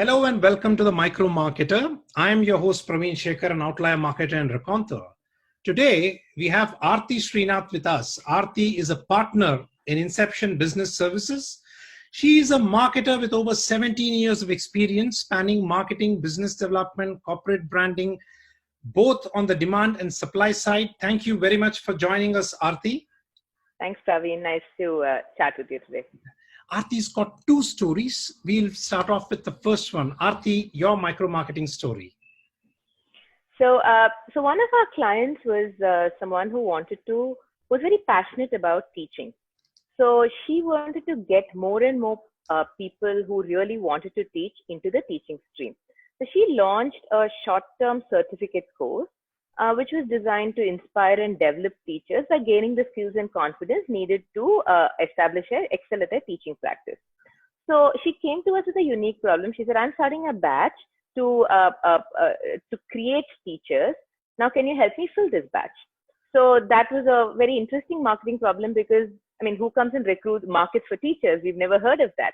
Hello and welcome to the Micro Marketer. I am your host Praveen Shekhar, an outlier marketer and raconteur. Today we have Aarti Srinath with us. Aarti is a partner in Inception Business Services. She is a marketer with over 17 years of experience spanning marketing, business development, corporate branding, both on the demand and supply side. Thank you very much for joining us, Aarti. Thanks, Praveen. Nice to chat with you today. Aarti's got two stories. We'll start off with the first one. Aarti, your micro marketing story. So one of our clients was someone who was very passionate about teaching. So she wanted to get more and more people who really wanted to teach into the teaching stream. So she launched a short-term certificate course, which was designed to inspire and develop teachers by gaining the skills and confidence needed to excel at their teaching practice. So she came to us with a unique problem. She said, I'm starting a batch to create teachers. Now, can you help me fill this batch? So that was a very interesting marketing problem because, I mean, who comes and recruits markets for teachers? We've never heard of that.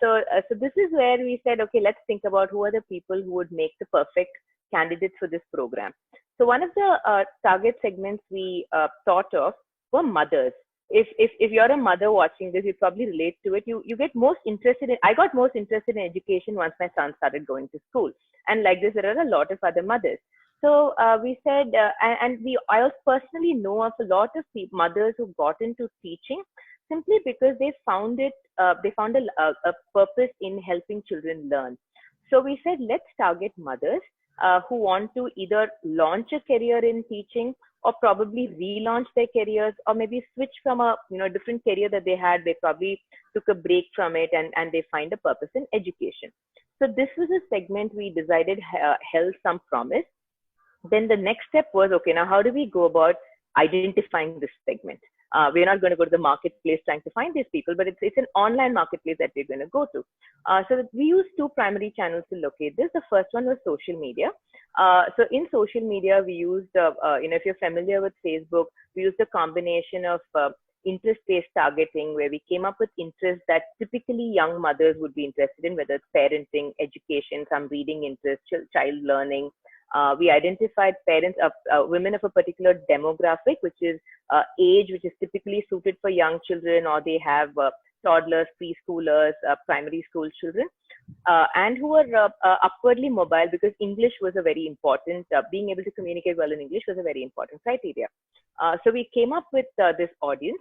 So this is where we said, okay, let's think about who are the people who would make the perfect candidates for this program. So one of the target segments we thought of were mothers. If you're a mother watching this, you probably relate to it. You get most interested in, I got most interested in education once my son started going to school. And like this, there are a lot of other mothers. So we said, I also personally know of a lot of mothers who got into teaching simply because they found a purpose in helping children learn. So we said, let's target mothers who want to either launch a career in teaching or probably relaunch their careers, or maybe switch from a different career that they had. They probably took a break from it and they find a purpose in education. So this was a segment we decided held some promise. Then the next step was, okay, now how do we go about identifying this segment? We're not going to go to the marketplace trying to find these people, but it's an online marketplace that we're going to go to. So we used two primary channels to locate this. The first one was social media. So in social media, we used, if you're familiar with Facebook, we used a combination of interest-based targeting where we came up with interests that typically young mothers would be interested in, whether it's parenting, education, some reading interest, child learning. We identified parents of women of a particular demographic, which is age, which is typically suited for young children, or they have toddlers, preschoolers, primary school children, and who are upwardly mobile, because English was a very important, being able to communicate well in English was a very important criteria. So we came up with this audience.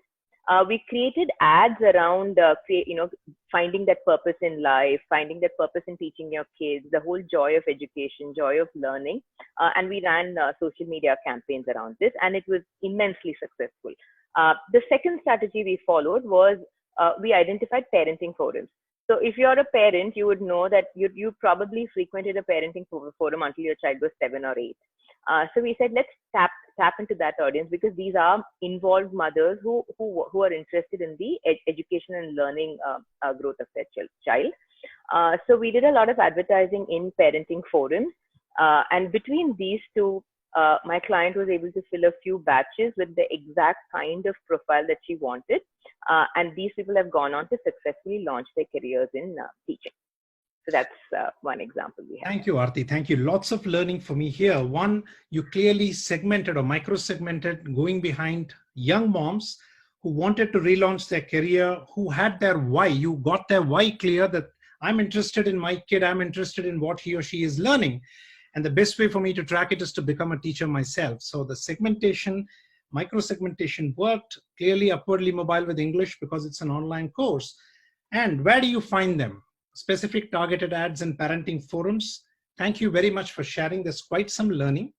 We created ads around, finding that purpose in life, finding that purpose in teaching your kids, the whole joy of education, joy of learning. And we ran social media campaigns around this, and it was immensely successful. The second strategy we followed was we identified parenting forums. So if you're a parent, you would know that you probably frequented a parenting forum until your child was 7 or 8. So we said, let's tap into that audience, because these are involved mothers who are interested in the education and learning growth of their child. So we did a lot of advertising in parenting forums. And between these two, my client was able to fill a few batches with the exact kind of profile that she wanted. And these people have gone on to successfully launch their careers in teaching. So that's one example we have. Thank you, Aarti. Thank you. Lots of learning for me here. One, you clearly segmented or micro-segmented, going behind young moms who wanted to relaunch their career, who had their why. You got their why clear, that I'm interested in my kid, I'm interested in what he or she is learning. And the best way for me to track it is to become a teacher myself. So the segmentation, micro-segmentation worked. Clearly upwardly mobile with English because it's an online course. And where do you find them? Specific targeted ads and parenting forums. Thank you very much for sharing. There's quite some learning.